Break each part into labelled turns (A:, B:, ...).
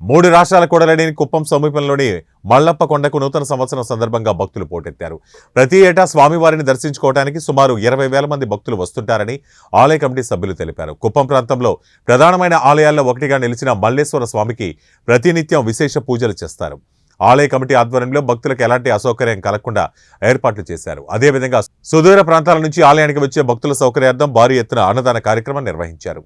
A: మూడు రాష్ట్రాల కూడలేని కుప్పం సమీపంలోని మల్లప్ప కొండకు నూతన సంవత్సరం సందర్భంగా భక్తులు పోటెత్తారు. ప్రతి ఏటా స్వామివారిని దర్శించుకోవడానికి సుమారు 20,000 మంది భక్తులు వస్తుంటారని ఆలయ కమిటీ సభ్యులు తెలిపారు. కుప్పం ప్రాంతంలో ప్రధానమైన ఆలయాల్లో ఒకటిగా నిలిచిన మల్లేశ్వర స్వామికి ప్రతినిత్యం విశేష పూజలు చేస్తారు. ఆలయ కమిటీ ఆధ్వర్యంలో భక్తులకు ఎలాంటి అసౌకర్యం కలగకుండా ఏర్పాట్లు చేశారు. అదేవిధంగా సుదూర ప్రాంతాల నుంచి ఆలయానికి వచ్చే భక్తుల సౌకర్యార్థం భారీ ఎత్తున అన్నదాన కార్యక్రమం నిర్వహించారు.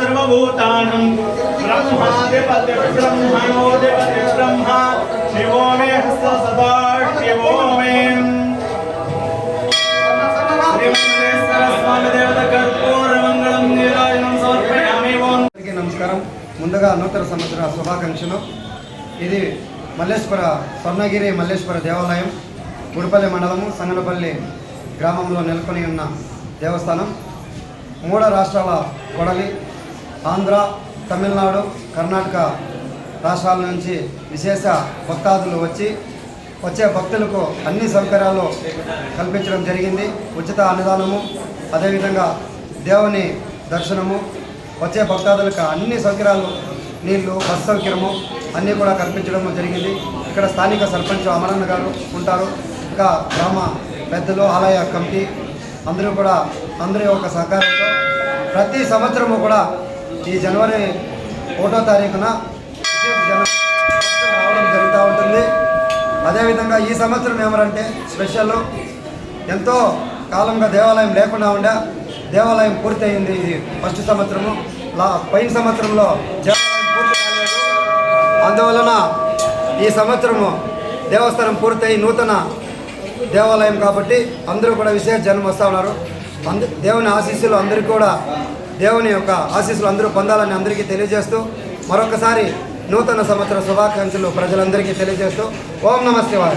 B: सर्वभूतानं ब्रह्मादिपति ब्रह्मणोदिपति ब्रह्मा शिवो मे हस्त सदा शिवो मे श्रीमन्नेश्वर स्वामी देवता कर्पूर मंगलम नीराजनं समर्पयामि.
C: అందరికీ నమస్కారం. ముందుగా నూతన సంవత్సర శుభాకాంక్షలు. ఇది మల్లేశ్వర స్వర్ణగిరి మల్లేశ్వర దేవాలయం గుడిపల్లి మండలము సంగనపల్లి గ్రామంలో నెలకొని ఉన్న దేవస్థానం. మూడు రాష్ట్రాల కొడలి ఆంధ్ర, తమిళనాడు, కర్ణాటక రాష్ట్రాల నుంచి విశేష భక్తాదులు వచ్చే భక్తులకు అన్ని సౌకర్యాలు కల్పించడం జరిగింది. ఉచిత అన్నదానము, అదేవిధంగా దేవుని దర్శనము, వచ్చే భక్తాదులకు అన్ని సౌకర్యాలు, నీళ్లు, బస్ సౌకర్యము అన్నీ కూడా కల్పించడం జరిగింది. ఇక్కడ స్థానిక సర్పంచ్ అమరన్న గారు ఉంటారు. ఇంకా గ్రామ పెద్దలు, ఆలయ కమిటీ అందరి యొక్క సహకారంతో ప్రతి సంవత్సరము కూడా ఈ జనవరి 1వ తారీఖున రావడం జరుగుతూ ఉంటుంది. అదేవిధంగా ఈ సంవత్సరం ఏమంటే స్పెషల్, ఎంతో కాలంగా దేవాలయం లేకుండా ఉండే దేవాలయం పూర్తి అయింది. ఇది ఫస్ట్ సంవత్సరము. పైన సంవత్సరంలో దేవాలయం పూర్తి కాలేదు. అందువలన ఈ సంవత్సరము దేవస్థానం పూర్తయి నూతన దేవాలయం కాబట్టి అందరూ కూడా విశేష జనం వస్తూ ఉన్నారు. దేవుని ఆశీస్సులు అందరికీ కూడా, దేవుని యొక్క ఆశీస్సులు అందరూ పొందాలని అందరికీ తెలియజేస్తూ మరొకసారి నూతన సంవత్సర శుభాకాంక్షలు ప్రజలందరికీ తెలియజేస్తూ ఓం నమః శివాయ.